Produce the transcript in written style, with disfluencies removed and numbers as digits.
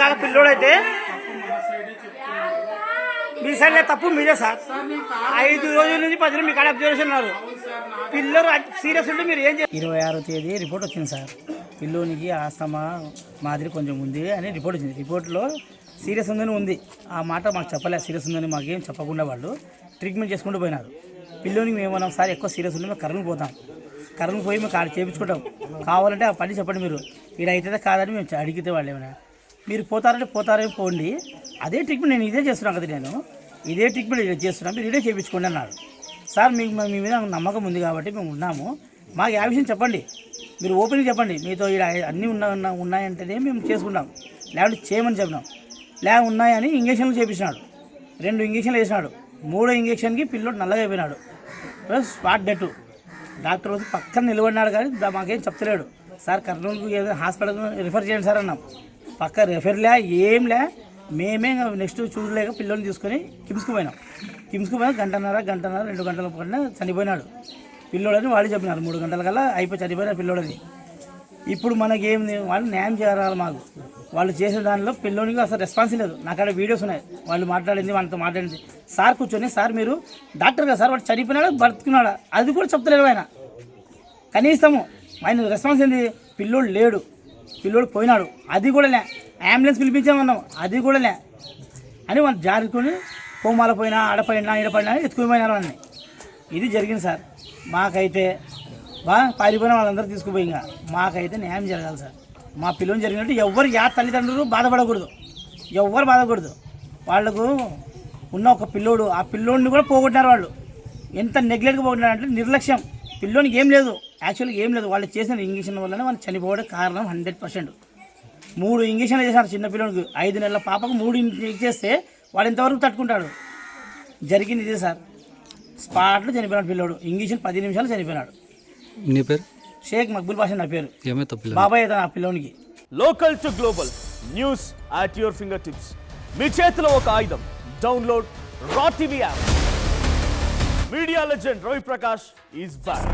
లాగా పిల్లోడైతే మీ సైడ్ తప్పు మీరే సార్. 5 రోజుల నుంచి 10 రోజులు మీ కాడ అబ్జర్వేషన్ ఉన్నారు. పిల్లలు సీరియస్ ఉంటే మీరు ఏం చేయాలి? 26వ తేదీ రిపోర్ట్ వచ్చింది సార్. పిల్లోనికి ఆస్తమా మాదిరి కొంచెం ఉంది అని రిపోర్ట్ వచ్చింది. రిపోర్ట్లో సీరియస్ ఉందని ఉంది. ఆ మాట మాకు చెప్పలేదు. సీరియస్ ఉందని మాకేం చెప్పకుండా వాళ్ళు ట్రీట్మెంట్ చేసుకుంటూ పోయినారు. పిల్లోనికి మేము మనం సార్ ఎక్కువ సీరియస్ ఉంటే మేము కరెంట్ పోతాం. కరెంట్ పోయి మేము కాడ చేయించుకుంటాం. కావాలంటే ఆ పని చెప్పండి మీరు. ఇక్కడ అయితే కాదని మేము అడిగితే వాళ్ళు ఏమైనా మీరు పోతారంటే పోతారేమో పోండి. అదే ట్రీట్మెంట్ నేను ఇదే చేస్తున్నాను కదా, నేను ఇదే ట్రీట్మెంట్ ఇదే చేస్తున్నాను, మీరు ఇదే చేయించుకోండి అన్నాడు. సార్ మీకు మీ మీద నమ్మకం ఉంది కాబట్టి మేము ఉన్నాము. మాకు ఆ విషయం చెప్పండి, మీరు ఓపెన్గా చెప్పండి. మీతో ఇక్కడ అన్నీ ఉన్నాయంటేనే మేము చేసుకున్నాం, లేకపోతే చేయమని చెప్పినాం. ఉన్నాయని ఇంజక్షన్లు చేయించినాడు. 2 ఇంజక్షన్లు వేసినాడు. 3వ ఇంజక్షన్కి పిల్లోడు నల్లగా అయిపోయినాడు. Plus spot debt. డాక్టర్ వచ్చి పక్కన నిలబడినాడు కానీ మాకేం చెప్తలేడు. సార్ కర్నూలుకు ఏదో హాస్పిటల్ రిఫర్ చేయండి సార్ అన్నాం. పక్క రెఫర్లే ఏంలే, మేమే నెక్స్ట్ చూడలేక పిల్లల్ని తీసుకొని కిమ్స్కి పోయినాం. కిమ్స్కి పోయినా గంటన్నర 2 గంటల పైన చనిపోయినాడు పిల్లోడని వాళ్ళు చెప్పినారు. 3 గంటల కల్లా అయిపోయి చనిపోయిన పిల్లోడని. ఇప్పుడు మనకేం వాళ్ళు న్యాయం చేయాలి మాకు. వాళ్ళు చేసిన దానిలో పిల్లోనికి అసలు రెస్పాన్స్ లేదు. నాకు అక్కడ వీడియోస్ ఉన్నాయి, వాళ్ళు మాట్లాడింది, వాళ్ళతో మాట్లాడింది. సార్ కూర్చొని సార్ మీరు డాక్టర్ కదా సార్, వాడు చనిపోయినాడు బతుకున్నాడా అది కూడా చెప్తలేడు ఆయన. కనీసము ఆయన రెస్పాన్స్ ఏంది, పిల్లోడు లేడు, పిల్లోడు పోయినాడు, అది కూడా లే. అంబులెన్స్ పిలిపించామన్నాం, అది కూడా లే అని వాళ్ళు జారుకొని కోమాల పోయినా ఆడపడినా ఈడపడినా ఎత్తుకుని పోయినారు అన్నీ. ఇది జరిగింది సార్. మాకైతే పారిపోయిన వాళ్ళందరూ తీసుకుపోయి మాకైతే న్యాయం జరగాలి సార్. మా పిల్లలు జరిగినట్టు ఎవరు తల్లిదండ్రులు బాధపడకూడదు, ఎవ్వరు బాధపడకూడదు. వాళ్ళకు ఉన్న ఒక పిల్లోడు, ఆ పిల్లోడిని కూడా పోగొట్టినారు వాళ్ళు. ఎంత నెగ్లెక్ట్గా పోగొట్టినారంటే నిర్లక్ష్యం. పిల్లోనికి ఏం లేదు, యాక్చువల్గా ఏం లేదు. వాళ్ళు చేసిన ఇంజక్షన్ వల్లనే వాళ్ళు చనిపోవడం కారణం 100%. 3 ఇంజక్షన్లు చేశారు చిన్న పిల్లోనికి. 5 నెలల పాపకు 3 చేస్తే వాడు ఎంతవరకు తట్టుకుంటాడు. జరిగింది ఇదే సార్. స్పాట్లో చనిపోయినాడు పిల్లోడు. ఇంజక్షన్ 10 నిమిషాలు చనిపోయినాడు. నీ పేరు? షేక్ మక్బుల్ బాషా నా పేరు. బాబాయ్ అయితే నా పిల్లోనికి. Local to global news at your finger tips. మీ చేతిలో ఒక ఆయుధం. Download raw TV app. Media legend Ravi Prakash is back.